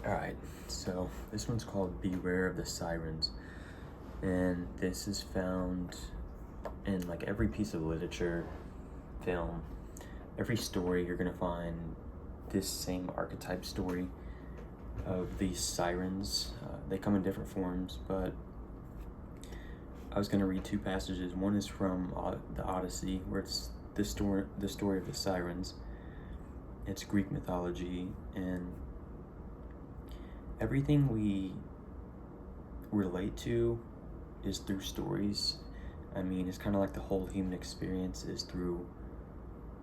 Alright, so this one's called Beware of the Sirens, and this is found in like every piece of literature, film, every story. You're gonna find this same archetype story of these sirens. They come in different forms, but I was gonna read two passages. One is from the Odyssey, where it's the story of the sirens. It's Greek mythology, and everything we relate to is through stories. I mean, it's kind of like the whole human experience is through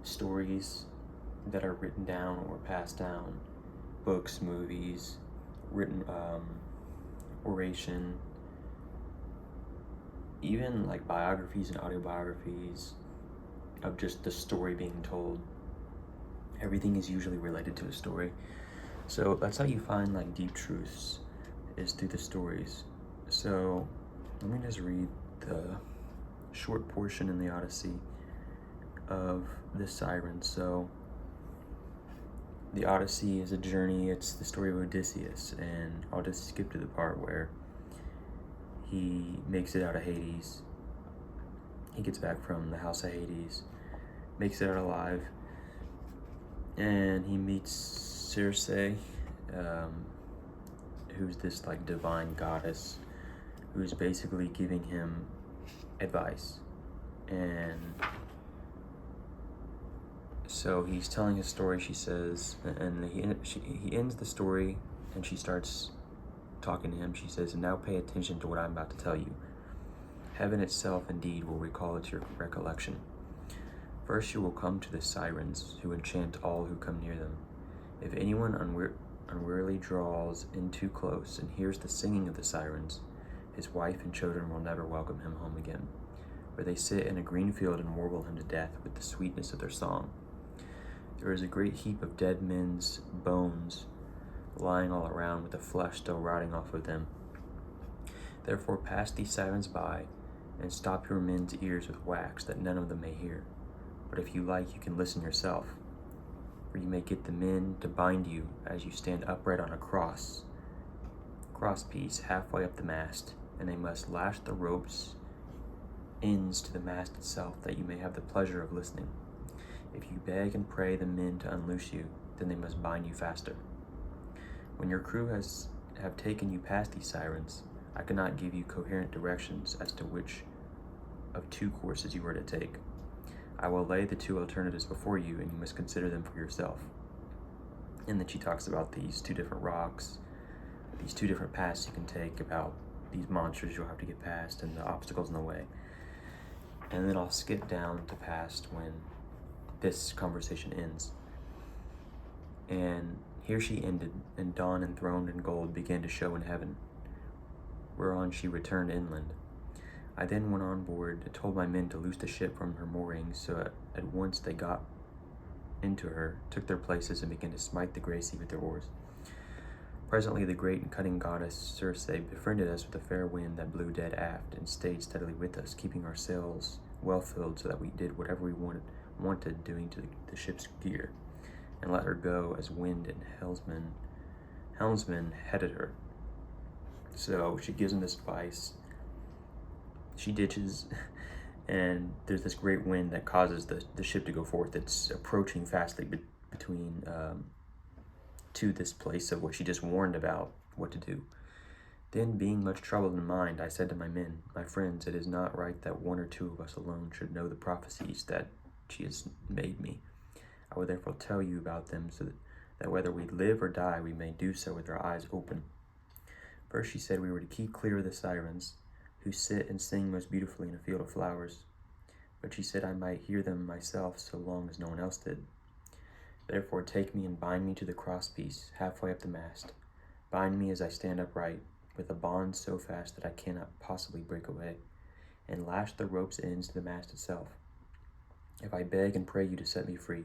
stories that are written down or passed down, books, movies, written oration, even like biographies and autobiographies of just the story being told. Everything is usually related to a story. So that's how you find like deep truths, is through the stories. So let me just read the short portion in the Odyssey of the Sirens. So the Odyssey is a journey. It's the story of Odysseus, and I'll just skip to the part where he makes it out of Hades. He gets back from the house of Hades, makes it out alive, and he meets Circe, who's this like divine goddess who's basically giving him advice. And so he's telling his story, she says, and he ends the story, and she starts talking to him. She says, "And now pay attention to what I'm about to tell you. Heaven itself indeed will recall it to your recollection. First you will come to the sirens, who enchant all who come near them. If anyone unwarily draws in too close and hears the singing of the sirens, his wife and children will never welcome him home again, where they sit in a green field and warble him to death with the sweetness of their song. There is a great heap of dead men's bones lying all around, with the flesh still rotting off of them. Therefore pass these sirens by, and stop your men's ears with wax, that none of them may hear. But if you like, you can listen yourself, for you may get the men to bind you as you stand upright on a cross piece halfway up the mast, and they must lash the ropes ends to the mast itself, that you may have the pleasure of listening. If you beg and pray the men to unloose you, then they must bind you faster. When your crew have taken you past these sirens, I cannot give you coherent directions as to which of two courses you are to take. I will lay the two alternatives before you, and you must consider them for yourself." And then she talks about these two different rocks, these two different paths you can take, about these monsters you'll have to get past and the obstacles in the way. And then I'll skip down to past when this conversation ends. And here she ended, and dawn enthroned in gold began to show in heaven, whereon she returned inland. I then went on board and told my men to loose the ship from her moorings, so at once they got into her, took their places, and began to smite the Gracie with their oars. Presently the great and cunning goddess Circe befriended us with a fair wind that blew dead aft, and stayed steadily with us, keeping our sails well filled, so that we did whatever we wanted doing to the ship's gear, and let her go as wind and helmsman headed her. So she gives him this advice. She ditches, and there's this great wind that causes the ship to go forth. It's approaching fastly between to this place of what she just warned about what to do. Then, being much troubled in mind, I said to my men, "My friends, it is not right that one or two of us alone should know the prophecies that she has made me. I will therefore tell you about them, so that whether we live or die, we may do so with our eyes open." First she said we were to keep clear of the sirens, who sit and sing most beautifully in a field of flowers. But she said I might hear them myself, so long as no one else did. Therefore take me and bind me to the crosspiece, halfway up the mast. Bind me as I stand upright, with a bond so fast that I cannot possibly break away, and lash the rope's ends to the mast itself. If I beg and pray you to set me free,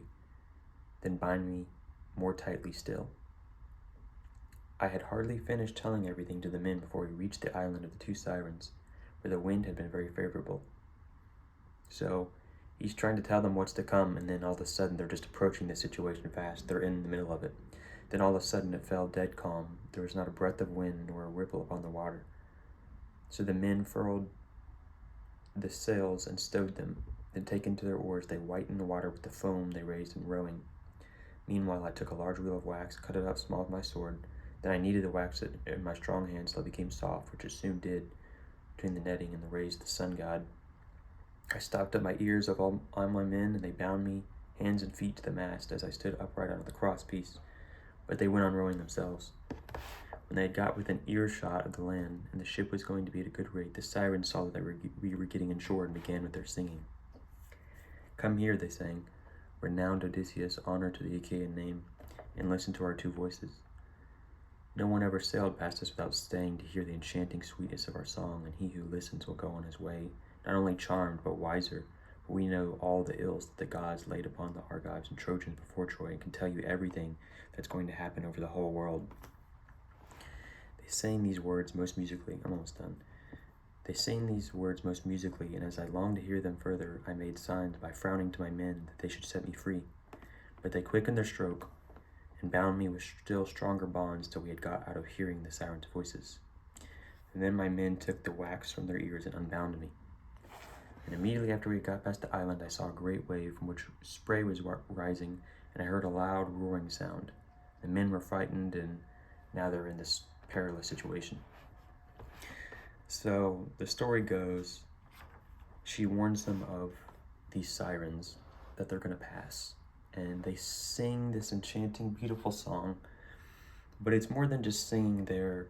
then bind me more tightly still. I had hardly finished telling everything to the men before we reached the island of the two sirens, where the wind had been very favorable. So he's trying to tell them what's to come, and then all of a sudden they're just approaching the situation fast. They're in the middle of it. Then all of a sudden it fell dead calm. There was not a breath of wind nor a ripple upon the water. So the men furled the sails and stowed them. Then taking to their oars, they whitened the water with the foam they raised in rowing. Meanwhile, I took a large wheel of wax, cut it out small with my sword. Then I kneaded the wax in my strong hands till it became soft, which it soon did, between the netting and the rays of the sun god. I stopped up my ears of all my men, and they bound me hands and feet to the mast as I stood upright on the crosspiece. But they went on rowing themselves. When they had got within earshot of the land, and the ship was going to be at a good rate, the Sirens saw that we were getting inshore and began with their singing. Come here, they sang, renowned Odysseus, honor to the Achaean name, and listen to our two voices. No one ever sailed past us without staying to hear the enchanting sweetness of our song, and he who listens will go on his way, not only charmed, but wiser, for we know all the ills that the gods laid upon the Argives and Trojans before Troy, and can tell you everything that's going to happen over the whole world. They sang these words most musically. I'm almost done. They sang these words most musically, and as I longed to hear them further, I made signs by frowning to my men that they should set me free. But they quickened their stroke, and bound me with still stronger bonds till we had got out of hearing the Sirens' voices. And then my men took the wax from their ears and unbound me. And immediately after we got past the island, I saw a great wave from which spray was rising, and I heard a loud roaring sound. The men were frightened, and now they're in this perilous situation. So the story goes, she warns them of these sirens that they're going to pass. And they sing this enchanting, beautiful song. But it's more than just singing. They're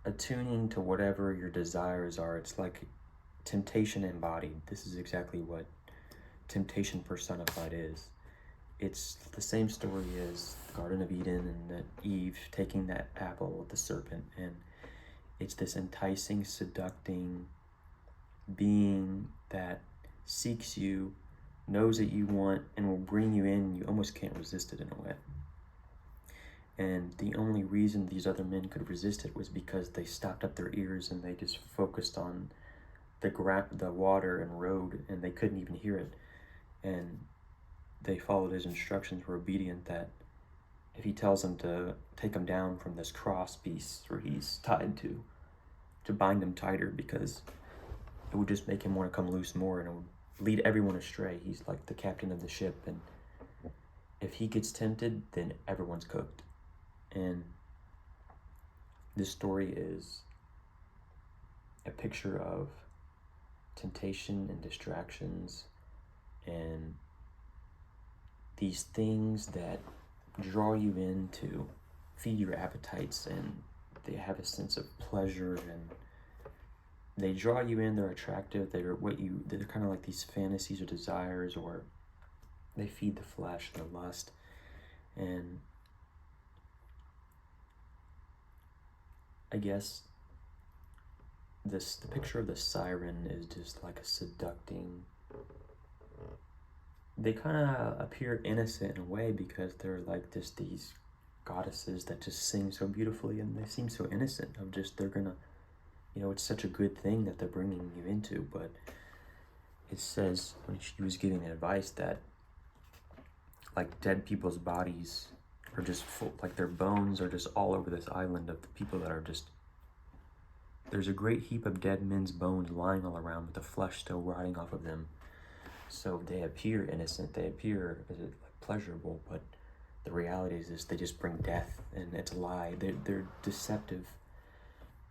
attuning to whatever your desires are. It's like temptation embodied. This is exactly what temptation personified is. It's the same story as the Garden of Eden and Eve taking that apple with the serpent. And it's this enticing, seducting being that seeks you, knows that you want, and will bring you in. You almost can't resist it in a way. And the only reason these other men could resist it was because they stopped up their ears and they just focused on the water and rowed, and they couldn't even hear it. And they followed his instructions, were obedient, that if he tells them to take him down from this cross piece where he's tied to bind him tighter, because it would just make him want to come loose more, and it would lead everyone astray. He's like the captain of the ship, and if he gets tempted, then everyone's cooked. And this story is a picture of temptation and distractions and these things that draw you in to feed your appetites, and they have a sense of pleasure, and they draw you in. They're attractive. They're kind of like these fantasies or desires, or they feed the flesh and the lust. And I guess the picture of the siren is just like a seducting. They kind of appear innocent in a way because they're like just these goddesses that just sing so beautifully, and they seem so innocent of just, they're gonna, it's such a good thing that they're bringing you into. But it says when she was giving advice that like dead people's bodies are just full, like their bones are just all over this island of the people that are just, there's a great heap of dead men's bones lying all around with the flesh still rotting off of them. So they appear innocent, they appear like pleasurable, but the reality is they just bring death, and it's a lie. They're deceptive.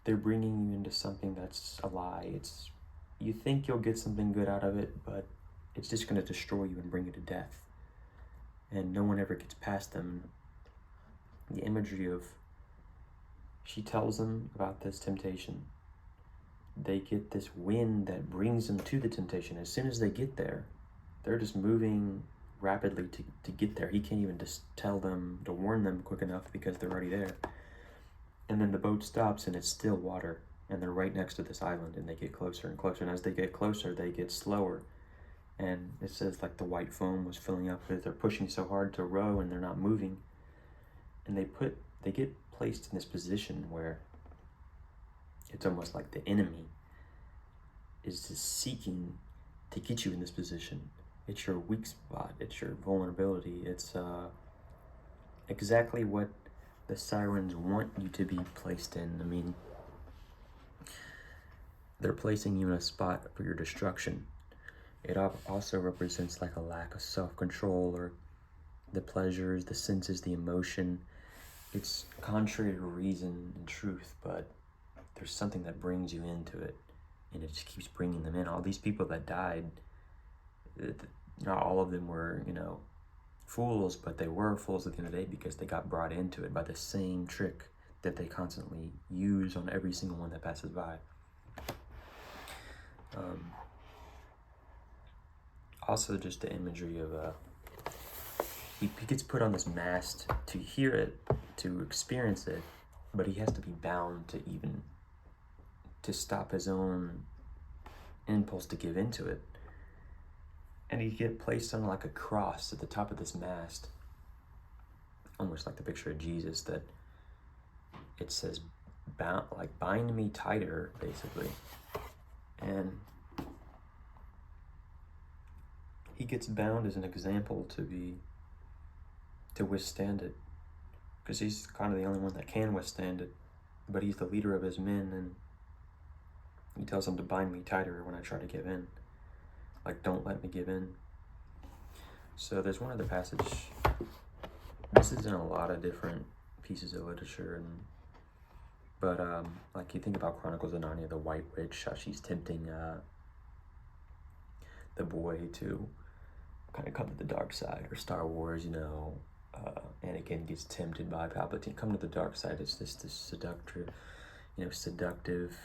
They're bringing you into something that's a lie. You think you'll get something good out of it, but it's just going to destroy you and bring you to death. And no one ever gets past them. The imagery of, she tells them about this temptation. They get this wind that brings them to the temptation. As soon as they get there, they're just moving rapidly to get there. He can't even just tell them to warn them quick enough because they're already there. And then the boat stops and it's still water, and they're right next to this island, and they get closer and closer. And as they get closer, they get slower. And it says like the white foam was filling up because they're pushing so hard to row and they're not moving. And they get placed in this position where it's almost like the enemy is just seeking to get you in this position. It's your weak spot. It's your vulnerability. It's exactly what the Sirens want you to be placed in. I mean, they're placing you in a spot for your destruction. It also represents like a lack of self-control, or the pleasures, the senses, the emotion. It's contrary to reason and truth, but there's something that brings you into it, and it just keeps bringing them in. All these people that died, not all of them were, fools, but they were fools at the end of the day because they got brought into it by the same trick that they constantly use on every single one that passes by. Also, just the imagery of he gets put on this mast to hear it, to experience it, but he has to be bound to stop his own impulse to give into it. And he'd get placed on like a cross at the top of this mast, almost like the picture of Jesus, that it says, bind me tighter, basically. And he gets bound as an example to withstand it, because he's kind of the only one that can withstand it, but he's the leader of his men, and he tells them to bind me tighter when I try to give in. Like, don't let me give in. So there's one other passage. This is in a lot of different pieces of literature, but like you think about Chronicles of Narnia, the White Witch, how she's tempting the boy to kind of come to the dark side, or Star Wars, Anakin gets tempted by Palpatine, come to the dark side. It's this seductive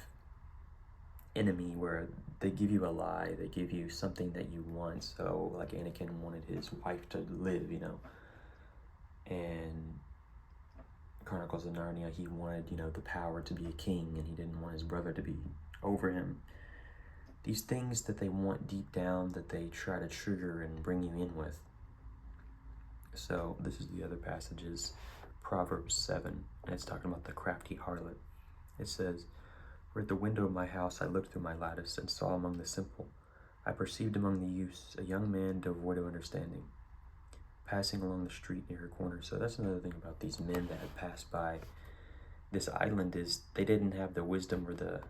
enemy where they give you a lie, they give you something that you want. So like Anakin wanted his wife to live, and Chronicles of Narnia, he wanted, the power to be a king, and he didn't want his brother to be over him. These things that they want deep down that they try to trigger and bring you in with. So this is the other passages, Proverbs 7, and it's talking about the crafty harlot. It says, "For at the window of my house I looked through my lattice and saw among the simple. I perceived among the youths a young man devoid of understanding, passing along the street near her corner." So that's another thing about these men that had passed by this island, is they didn't have the wisdom or the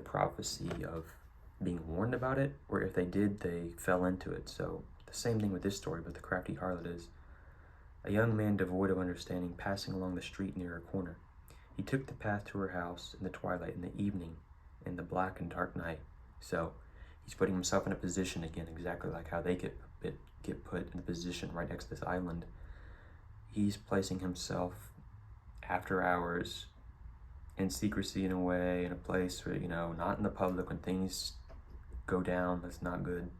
prophecy of being warned about it, or if they did, they fell into it. So the same thing with this story, but the crafty harlot is a young man devoid of understanding, passing along the street near her corner. He took the path to her house in the twilight, in the evening, in the black and dark night. So he's putting himself in a position again, exactly like how they get put in a position right next to this island. He's placing himself after hours, in secrecy, in a way, in a place where, not in the public, when things go down, that's not good.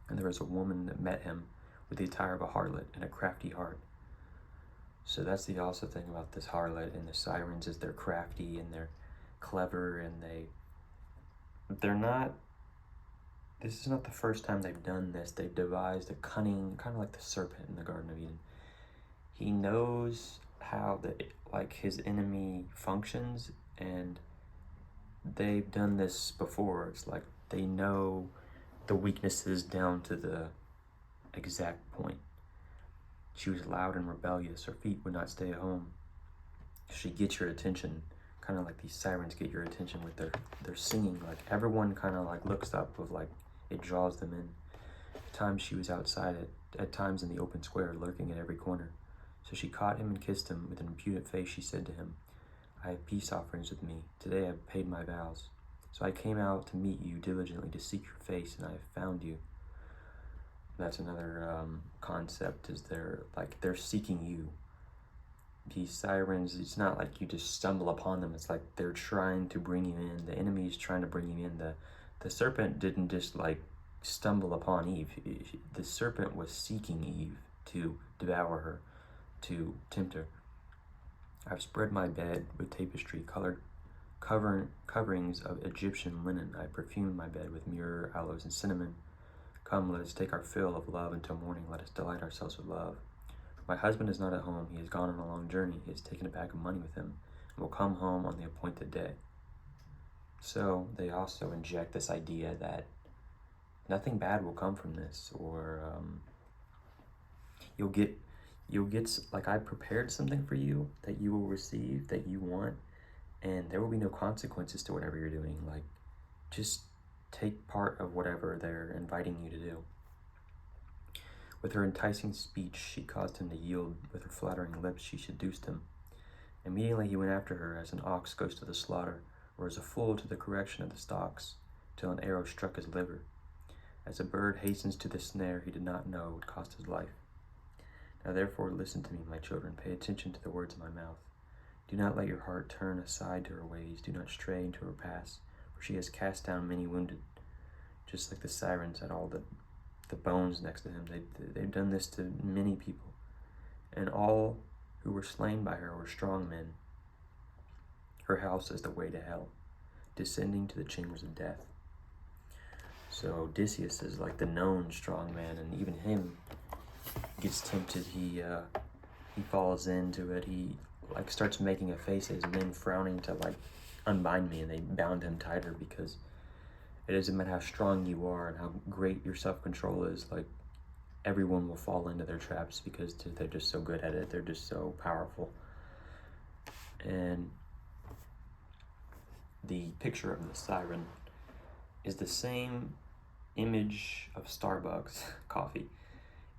And there was a woman that met him with the attire of a harlot and a crafty heart. So that's the also thing about this harlot and the Sirens, is they're crafty and they're clever, and they're not, this is not the first time they've done this. They've devised a cunning, kind of like the serpent in the Garden of Eden. He knows how his enemy functions, and they've done this before. It's like they know the weaknesses down to the exact point. She was loud and rebellious. Her feet would not stay at home. She gets your attention, kind of like these Sirens get your attention with their singing. Like everyone kind of like looks up, with like it draws them in. At times she was outside, at times in the open square, lurking at every corner. So she caught him and kissed him. With an impudent face she said to him, "I have peace offerings with me. Today I have paid my vows. So I came out to meet you diligently, to seek your face, and I have found you." That's another concept, is they're seeking you. These Sirens, it's not like you just stumble upon them. It's like they're trying to bring you in. The enemy is trying to bring you in. The serpent didn't just like stumble upon Eve. The serpent was seeking Eve to devour her, to tempt her. "I've spread my bed with tapestry colored coverings of Egyptian linen. I perfumed my bed with myrrh, aloes, and cinnamon. Come, let us take our fill of love until morning. Let us delight ourselves with love. My husband is not at home. He has gone on a long journey. He has taken a bag of money with him and will come home on the appointed day." So they also inject this idea that nothing bad will come from this, or you'll get you'll get, like, I prepared something for you that you will receive, that you want, and there will be no consequences to whatever you're doing. Like, just take part of whatever they're inviting you to do. With her enticing speech, she caused him to yield. With her flattering lips, she seduced him. Immediately he went after her, as an ox goes to the slaughter, or as a fool to the correction of the stocks, till an arrow struck his liver. As a bird hastens to the snare he did not know would cost his life. Now therefore listen to me, my children, pay attention to the words of my mouth. Do not let your heart turn aside to her ways, do not stray into her paths, for she has cast down many wounded. Just like the Sirens had all the bones next to him, they've done this to many people. And all who were slain by her were strong men. Her house is the way to hell, descending to the chambers of death. So Odysseus is like the known strong man, and even him gets tempted. He falls into it. He like starts making a face at his men, frowning to like unbind me, and they bound him tighter, because it doesn't matter how strong you are and how great your self-control is, like everyone will fall into their traps because they're just so good at it. They're just so powerful. And the picture of the siren is the same image of Starbucks coffee.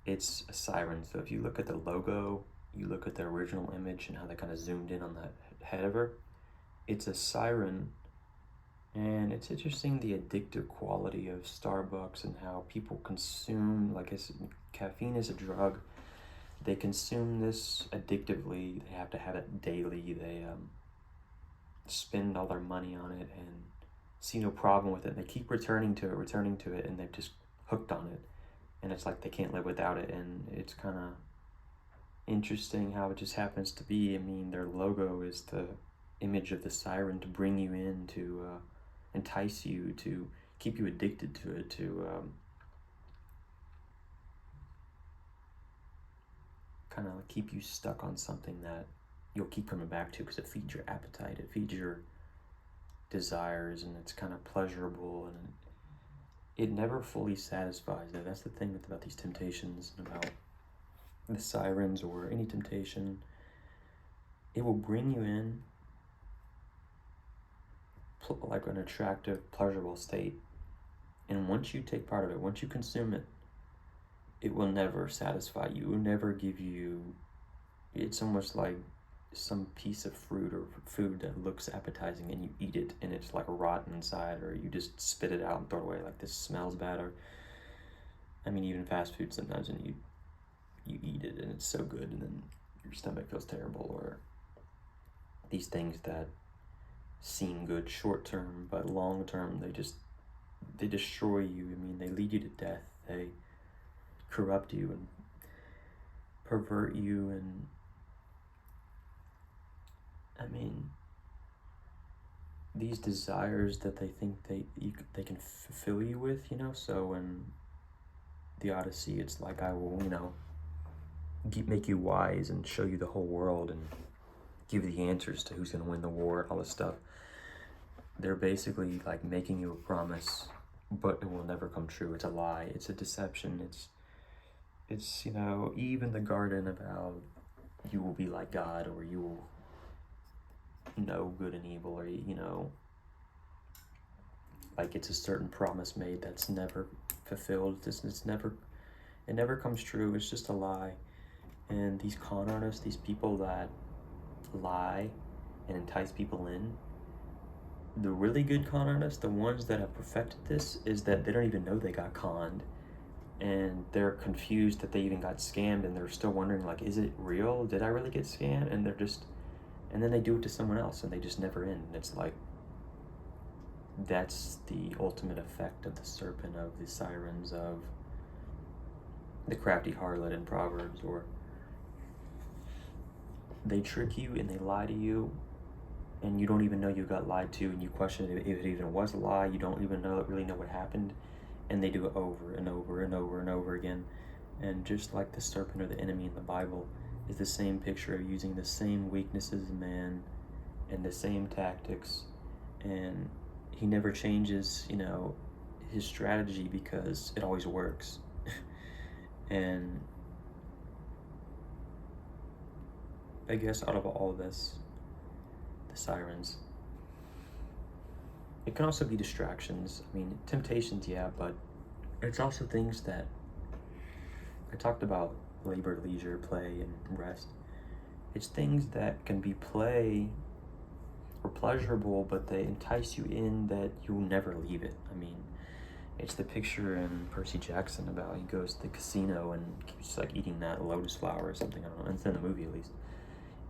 It's a siren. So if you look at the logo, you look at the original image and how they kind of zoomed in on the head of her, it's a siren. And it's interesting, the addictive quality of Starbucks and how people consume, like caffeine is a drug. They consume this addictively. They have to have it daily. They spend all their money on it and see no problem with it. They keep returning to it, and they've just hooked on it. And it's like they can't live without it. And it's kind of interesting how it just happens to be. I mean, their logo is the image of the siren to bring you in, to entice you, to keep you addicted to it, to kind of keep you stuck on something that you'll keep coming back to, because it feeds your appetite, it feeds your desires, and it's kind of pleasurable, and it never fully satisfies. That's the thing about these temptations, and about the sirens or any temptation. It will bring you in like an attractive, pleasurable state, and once you take part of it, once you consume it, it will never satisfy you. It will never give you. It's almost like some piece of fruit or food that looks appetizing, and you eat it and it's like rotten inside, or you just spit it out and throw it away like this smells bad. Or I mean, even fast food sometimes, and you eat it and it's so good, and then your stomach feels terrible. Or these things that seem good short term, but long term they destroy you. I mean, they lead you to death. They corrupt you and pervert you, and I mean, these desires that they think they can fulfill you with, you know. So in the Odyssey, it's like, I will, make you wise and show you the whole world and give you the answers to who's going to win the war and all this stuff. They're basically like making you a promise, but it will never come true. It's a lie. It's a deception. It's even the garden about you will be like God, or you will know good and evil, or like it's a certain promise made that's never fulfilled. It never comes true. It's just a lie. And these con artists, these people that lie and entice people in, the really good con artists, the ones that have perfected this, is that they don't even know they got conned, and they're confused that they even got scammed, and they're still wondering, like, is it real? Did I really get scammed? And and then they do it to someone else, and they just never end. And it's like, that's the ultimate effect of the serpent, of the sirens, of the crafty harlot in Proverbs. Or they trick you and they lie to you, and you don't even know you got lied to, and you question if it even was a lie. You don't even really know what happened, and they do it over and over and over and over again. And just like the serpent or the enemy in the Bible is the same picture of using the same weaknesses of man and the same tactics, and he never changes, his strategy, because it always works. And I guess out of all of this, the sirens, it can also be distractions. I mean, temptations, yeah, but it's also things that I talked about: labor, leisure, play, and rest. It's things that can be play or pleasurable, but they entice you in that you'll never leave it. I mean, it's the picture in Percy Jackson about he goes to the casino and keeps like eating that lotus flower or something. I don't know. It's in the movie at least,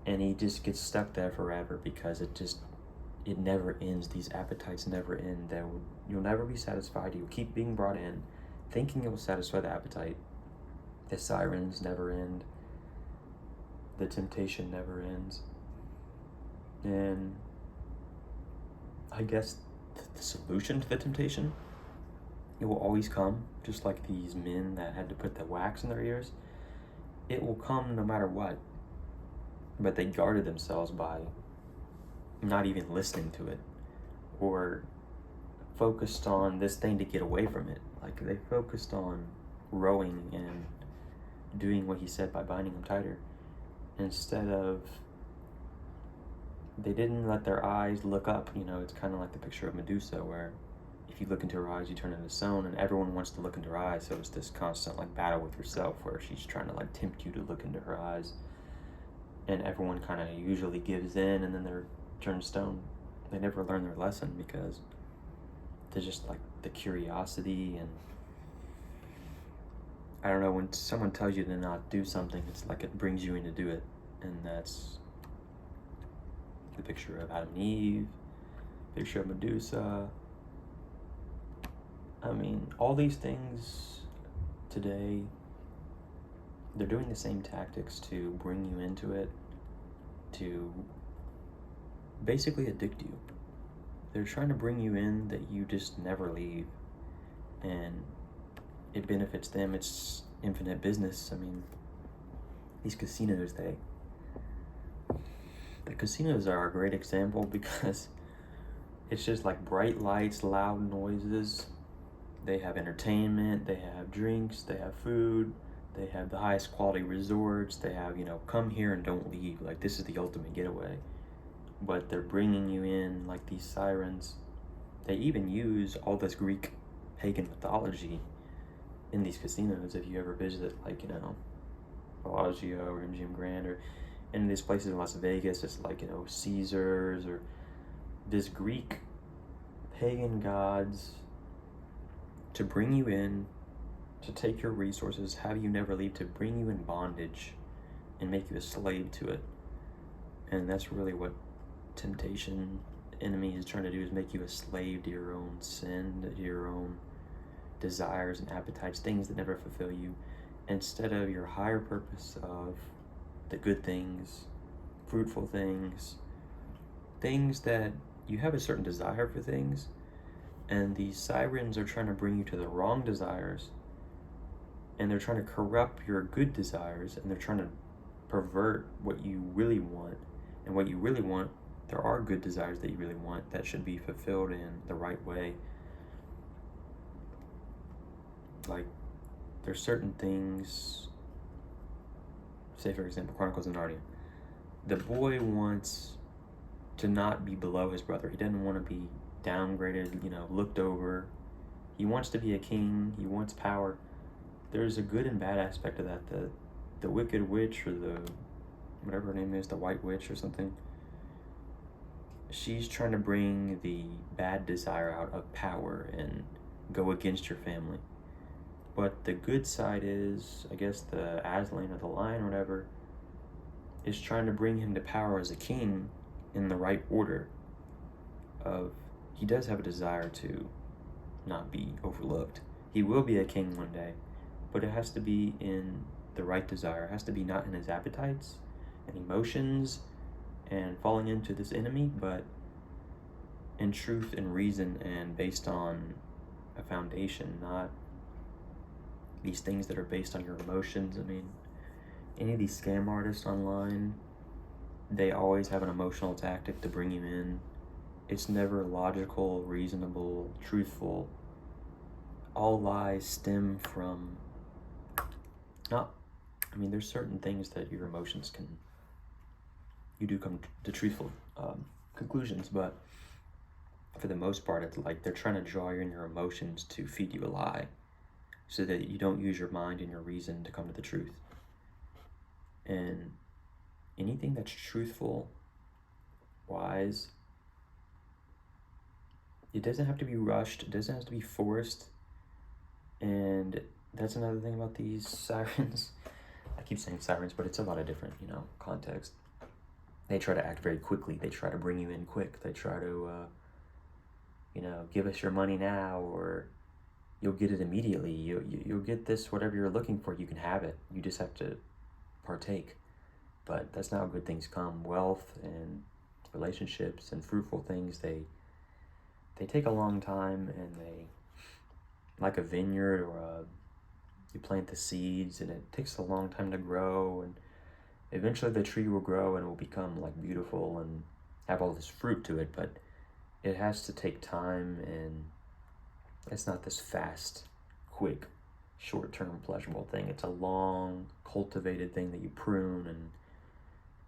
and he just gets stuck there forever because it never ends. These appetites never end. You'll never be satisfied. You'll keep being brought in, thinking it will satisfy the appetite. The sirens never end. The temptation never ends. And I guess the solution to the temptation, it will always come, just like these men that had to put the wax in their ears. It will come no matter what. But they guarded themselves by not even listening to it, or focused on this thing to get away from it. Like they focused on rowing and doing what he said by binding them tighter, instead of, they didn't let their eyes look up. You know, it's kind of like the picture of Medusa, where if you look into her eyes, you turn into stone, and everyone wants to look into her eyes. So it's this constant like battle with yourself, where she's trying to like tempt you to look into her eyes, and everyone kind of usually gives in, and then they're turned stone. They never learn their lesson because there's just like the curiosity, and I don't know, when someone tells you to not do something, it's like it brings you in to do it. And that's the picture of Adam and Eve, picture of Medusa. I mean, all these things today, they're doing the same tactics to bring you into it, to basically addict you. They're trying to bring you in that you just never leave, and it benefits them. It's infinite business. I mean, these casinos, the casinos are a great example because it's just like bright lights, loud noises. They have entertainment, they have drinks, they have food, they have the highest quality resorts, they have, come here and don't leave. Like, this is the ultimate getaway. But they're bringing you in like these sirens. They even use all this Greek pagan mythology in these casinos. If you ever visit, like, Bellagio or MGM Grand, or in these places in Las Vegas, it's like, Caesars, or this Greek pagan gods, to bring you in, to take your resources, have you never leave, to bring you in bondage and make you a slave to it. And that's really what temptation, the enemy, is trying to do, is make you a slave to your own sin, to your own desires and appetites, things that never fulfill you, instead of your higher purpose of the good things, fruitful things, things that you have a certain desire for things, and these sirens are trying to bring you to the wrong desires, and they're trying to corrupt your good desires, and they're trying to pervert what you really want. And what you really want, there are good desires that you really want that should be fulfilled in the right way. Like, there's certain things, say for example, Chronicles of Narnia. The boy wants to not be below his brother. He doesn't want to be downgraded, looked over. He wants to be a king. He wants power. There's a good and bad aspect of that. The wicked witch, or the whatever her name is, the white witch or something, she's trying to bring the bad desire out of power and go against your family. But the good side is, I guess, the Aslan or the lion or whatever is trying to bring him to power as a king in the right order of, he does have a desire to not be overlooked. He will be a king one day, but it has to be in the right desire. It has to be not in his appetites and emotions and falling into this enemy, but in truth and reason, and based on a foundation, not these things that are based on your emotions. I mean, any of these scam artists online, they always have an emotional tactic to bring you in. It's never logical, reasonable, truthful. All lies stem from there's certain things that your emotions can you do come to truthful conclusions, but for the most part, it's like they're trying to draw in your emotions to feed you a lie so that you don't use your mind and your reason to come to the truth. And anything that's truthful, wise, it doesn't have to be rushed, it doesn't have to be forced. And that's another thing about these sirens. I keep saying sirens, but it's a lot of different, context. They try to act very quickly. They try to bring you in quick. They try to, give us your money now, or you'll get it immediately. You'll get this, whatever you're looking for, you can have it. You just have to partake. But that's not how good things come. Wealth and relationships and fruitful things, they take a long time, and they, like a vineyard or you plant the seeds, and it takes a long time to grow, and eventually the tree will grow and it will become like beautiful and have all this fruit to it, but it has to take time, and it's not this fast, quick, short-term pleasurable thing. It's a long, cultivated thing that you prune, and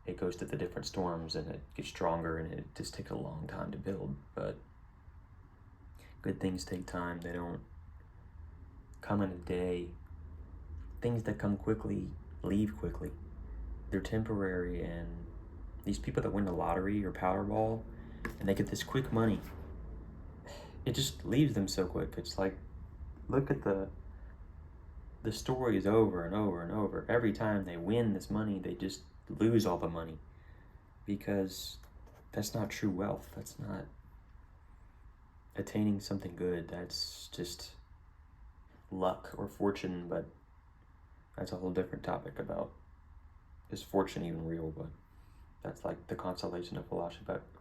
it goes through the different storms, and it gets stronger, and it just takes a long time to build. But good things take time. They don't come in a day. Things that come quickly leave quickly. They're temporary, and these people that win the lottery or Powerball and they get this quick money, it just leaves them so quick. It's like, look at the stories over and over and over. Every time they win this money, they just lose all the money, because that's not true wealth. That's not attaining something good. That's just luck or fortune, but that's a whole different topic about, is fortune even real? But that's like the consolation of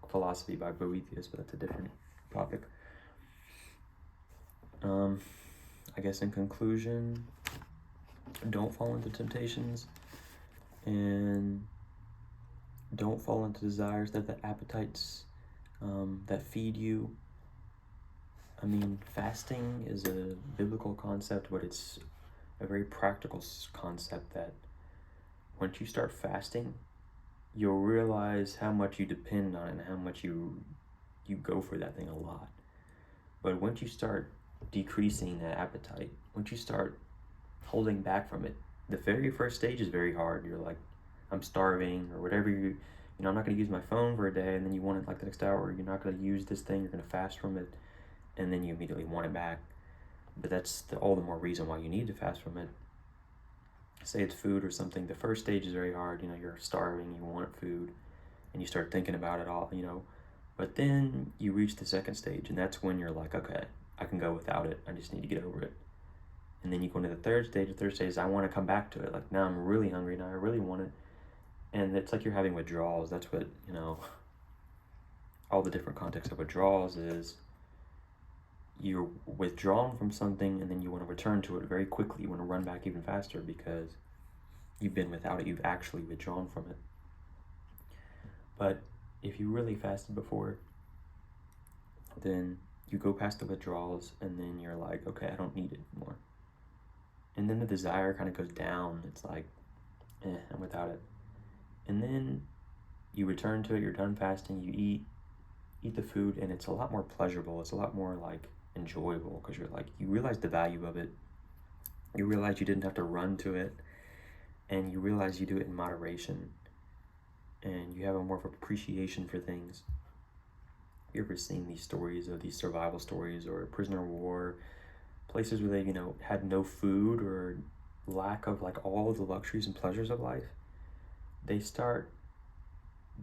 philosophy by Boethius, but that's a different topic. I guess in conclusion, don't fall into temptations, and don't fall into desires that the appetites that feed you. I mean, fasting is a biblical concept, but it's a very practical concept that once you start fasting, you'll realize how much you depend on it and how much you go for that thing a lot. But once you start decreasing that appetite, once you start holding back from it, the very first stage is very hard. You're like, I'm starving, or whatever I'm not going to use my phone for a day, and then you want it like the next hour. You're not going to use this thing, you're going to fast from it, and then you immediately want it back. But that's all the more reason why you need to fast from it. Say it's food or something. The first stage is very hard. You're starving, you want food, and you start thinking about it all, But then you reach the second stage, and that's when you're like, okay, I can go without it. I just need to get over it. And then you go into the third stage. The third stage is I want to come back to it. Like, now I'm really hungry. Now I really want it. And it's like you're having withdrawals. That's what, all the different contexts of withdrawals is. You're withdrawn from something, and then you want to return to it very quickly. You want to run back even faster because you've been without it. You've actually withdrawn from it. But if you really fasted before, then you go past the withdrawals, and then you're like, okay, I don't need it anymore. And then the desire kind of goes down. It's like, I'm without it. And then you return to it, you're done fasting, you eat the food, and it's a lot more pleasurable. It's a lot more like enjoyable, because you're like, you realize the value of it. You realize you didn't have to run to it, and you realize you do it in moderation, and you have a more of appreciation for things. You ever seen these stories, or these survival stories, or prisoner of war, places where they, had no food or lack of like all the luxuries and pleasures of life? They start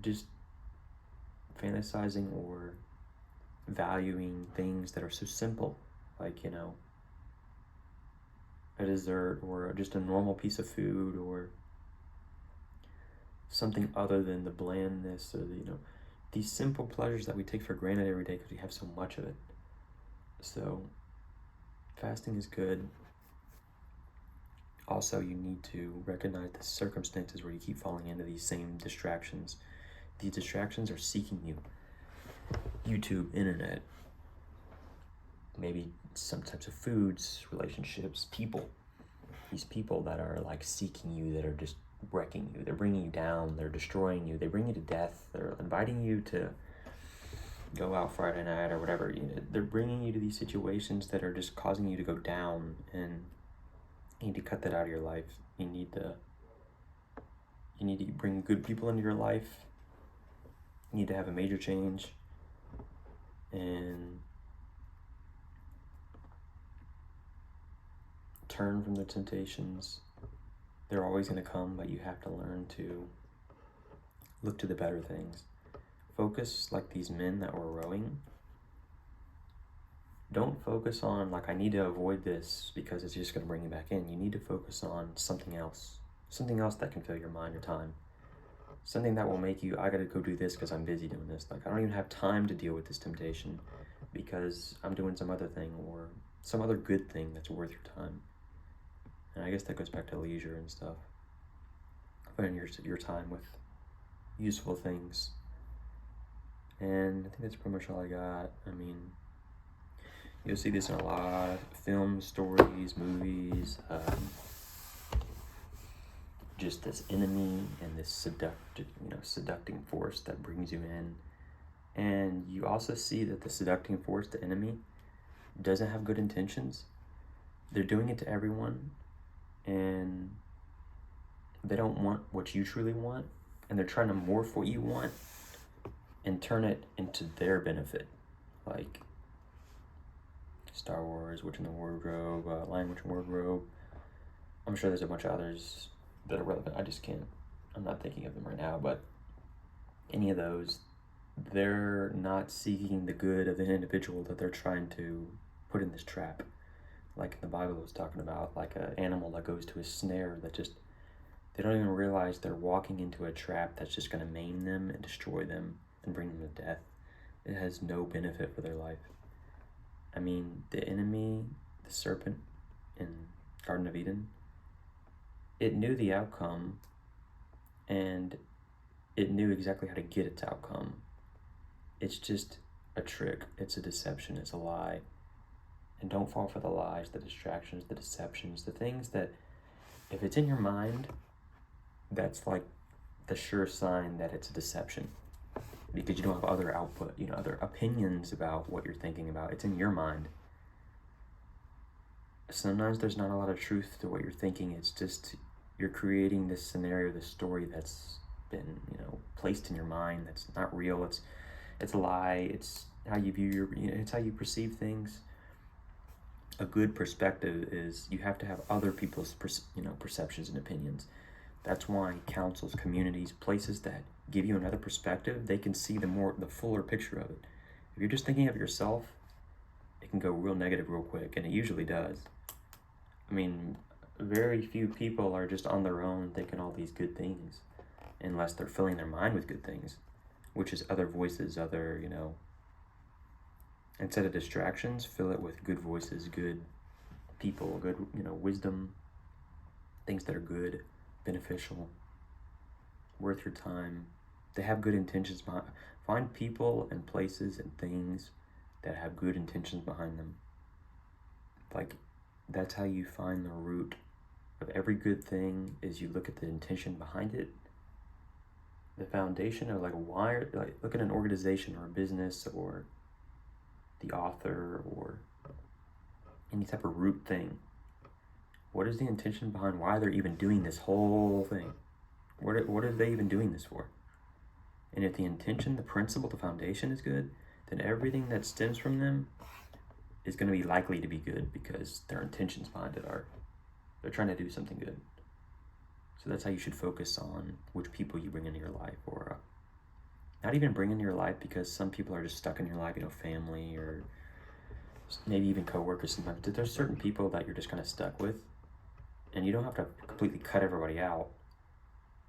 just fantasizing or valuing things that are so simple, like, a dessert, or just a normal piece of food, or something other than the blandness, or these simple pleasures that we take for granted every day because we have so much of it. So fasting is good. Also, you need to recognize the circumstances where you keep falling into these same distractions. These distractions are seeking you. YouTube, internet, maybe some types of foods, relationships, people. These people that are like seeking you, that are just wrecking you. They're bringing you down. They're destroying you. They bring you to death. They're inviting you to go out Friday night or whatever. They're bringing you to these situations that are just causing you to go down, and you need to cut that out of your life. You need to bring good people into your life. You need to have a major change, and turn from the temptations. They're always going to come, but you have to learn to look to the better things. Focus like these men that were rowing. Don't focus on, like, I need to avoid this because it's just going to bring you back in. You need to focus on something else that can fill your mind or time. Something that will make you, I got to go do this because I'm busy doing this. Like, I don't even have time to deal with this temptation because I'm doing some other thing or some other good thing that's worth your time. And I guess that goes back to leisure and stuff. Putting your time with useful things. And I think that's pretty much all I got. I mean, you'll see this in a lot of films, stories, movies. Just this enemy and this seducting force that brings you in. And you also see that the seducting force, the enemy, doesn't have good intentions. They're doing it to everyone, and they don't want what you truly want, and they're trying to morph what you want and turn it into their benefit. Like Star Wars, Witch in the Wardrobe, Lion, Witch and Wardrobe. I'm sure there's a bunch of others that are relevant. I'm not thinking of them right now, but any of those, they're not seeking the good of the individual that they're trying to put in this trap. Like the Bible was talking about, like an animal that goes to a snare that just, they don't even realize they're walking into a trap that's just going to maim them and destroy them and bring them to death. It has no benefit for their life. I mean, the enemy, the serpent in Garden of Eden, it knew the outcome, and it knew exactly how to get its outcome. It's just a trick. It's a deception. It's a lie. And don't fall for the lies, the distractions, the deceptions, the things that, if it's in your mind, that's like the sure sign that it's a deception. Because you don't have other output, other opinions about what you're thinking about. It's in your mind. Sometimes there's not a lot of truth to what you're thinking. It's just you're creating this scenario, this story that's been, placed in your mind. That's not real. It's a lie. It's how you view it's how you perceive things. A good perspective is you have to have other people's, perceptions and opinions. That's why councils, communities, places that give you another perspective, they can see the fuller picture of it. If you're just thinking of yourself, it can go real negative real quick, and it usually does. I mean, very few people are just on their own thinking all these good things, unless they're filling their mind with good things, which is other voices, instead of distractions, fill it with good voices, good people, good, wisdom, things that are good, beneficial, worth your time. They have good intentions behind. Find people and places and things that have good intentions behind them. Like, that's how you find the root of every good thing, is you look at the intention behind it. The foundation of look at an organization or a business or the author or any type of root thing. What is the intention behind why they're even doing this whole thing? What are they even doing this for? And if the intention, the principle, the foundation is good, then everything that stems from them is going to be likely to be good, because their intentions behind it are, they're trying to do something good. So that's how you should focus on which people you bring into your life, or not even bring into your life, because some people are just stuck in your life, family or maybe even coworkers sometimes. There's certain people that you're just kind of stuck with, and you don't have to completely cut everybody out,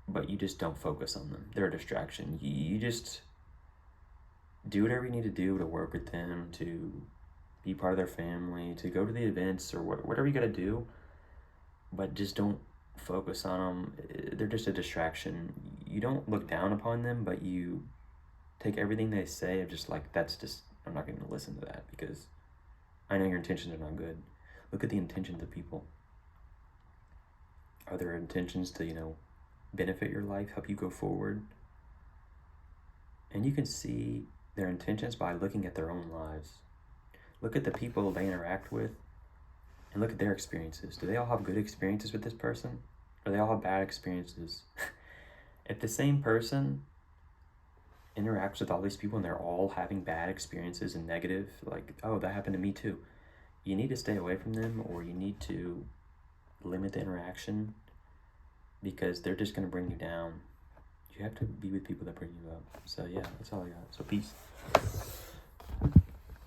but you just don't focus on them. They're a distraction. You just do whatever you need to do to work with them, to be part of their family, to go to the events or whatever you got to do, but just don't focus on them. They're just a distraction. You don't look down upon them, but you take everything they say of just like, I'm not going to listen to that because I know your intentions are not good. Look at the intentions of people. Are their intentions to, benefit your life, help you go forward. And you can see their intentions by looking at their own lives. Look at the people they interact with and look at their experiences. Do they all have good experiences with this person? Or do they all have bad experiences? If the same person interacts with all these people and they're all having bad experiences and negative, like, oh, that happened to me too, you need to stay away from them, or you need to limit the interaction, because they're just going to bring you down. You have to be with people that bring you up. So yeah, that's all I got. So peace.